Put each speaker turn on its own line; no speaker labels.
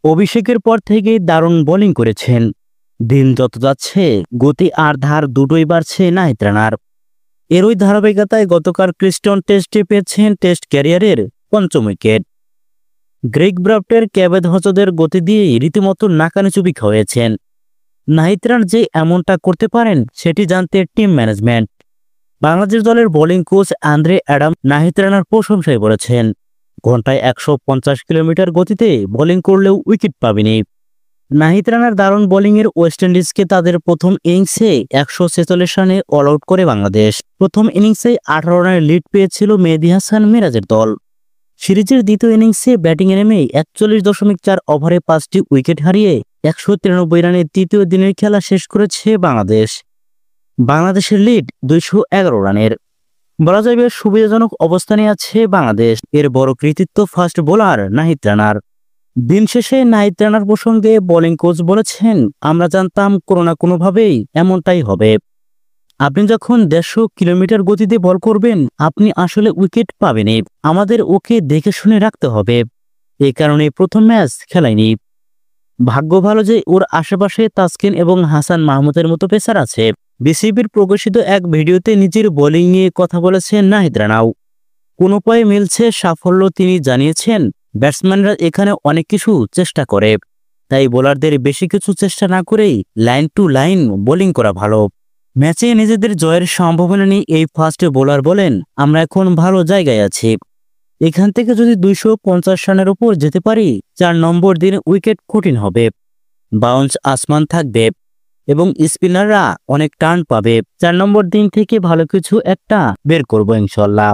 অভিষেকের পর থেকে দারুণ বোলিং করেছেন। দিন যত যাচ্ছে গতি আর ধার দুটোই বাড়ছে নাহিদ রানার। এরই ধারাবাহিকতায় গতকাল ক্রিস্টন টেস্টে পেয়েছেন টেস্ট ক্যারিয়ারের পঞ্চম উইকেট। গ্রেগ ব্রাফটের ক্যাবেদ হজদের গতি দিয়ে রীতিমতো নাকানিচুবি খাওয়াচ্ছেন। নাহিদ রানা যে এমনটা করতে পারেন সেটি জানতে টিম ম্যানেজমেন্ট। বাংলাদেশ দলের bowling coach Andre Adam Nahid রানার প্রশংসায় বলেছেন, ঘন্টায় ১৫০ কিলোমিটার গতিতে বোলিং করলেও উইকেট পাবেনি। নাহিদ রানার দারুণ বোলিংয়ের ওয়েস্ট ইন্ডিজকে তাদের প্রথম ইনিংসে ১৪৬ রানে অল আউট করে বাংলাদেশ। প্রথম ইনিংসে ১৮ রানের লিড পেয়েছিল মেহেদী হাসান মিরাজের দল। সিরিজের দ্বিতীয় ইনিংসে ব্যাটিংয়ে নেমে ৪১.৪ ওভারে ৫টি উইকেট হারিয়ে ১৯৩ রানে তৃতীয় দিনের খেলা শেষ করেছে বাংলাদেশ। বাংলাদেশের লিড ২১১ রানের। বলা যায় বেশ সুবিধাজনক অবস্থানে আছে বাংলাদেশ। এর বড় কৃতিত্ব ফাস্ট বোলার নাহিদ রানার। দিন শেষে নাহিদ রানার প্রসঙ্গে বোলিং কোচ বলেছেন, আমরা জানতাম কোনো না কোনোভাবেই এমনটাই হবে। আপনি যখন ১৫০ কিলোমিটার গতিতে বল করবেন আপনি আসলে উইকেট পাবেনই। আমাদের ওকে দেখে শুনে রাখতে হবে। এই কারণে প্রথম ম্যাচ খেলায়নি। ভাগ্য ভালো যে ওর আশেপাশে তাসকিন এবং হাসান মাহমুদের মতো পেসার আছে। বিসিবির প্রকাশিত এক ভিডিওতে নিজের বোলিং নিয়ে কথা বলেছেন নাহিদ রানাও। কোন উপায়ে মিলছে সাফল্য তিনি জানিয়েছেন, ব্যাটসম্যানরা এখানে অনেক কিছু চেষ্টা করে, তাই বোলারদের বেশি কিছু চেষ্টা না করেই লাইন টু লাইন বোলিং করা ভালো। ম্যাচে নিজেদের জয়ের সম্ভাবনা নিয়ে এই ফাস্ট বোলার বলেন, আমরা এখন ভালো জায়গায় আছি। এখান থেকে যদি ২৫০ রানের উপর যেতে পারি ৪ নম্বর দিনে উইকেট কঠিন হবে, বাউন্স আসমান থাকবে এবং স্পিনাররা অনেক টার্ন পাবে। ৪ নম্বর দিন থেকে ভালো কিছু একটা বের করবো ইনশাল্লাহ।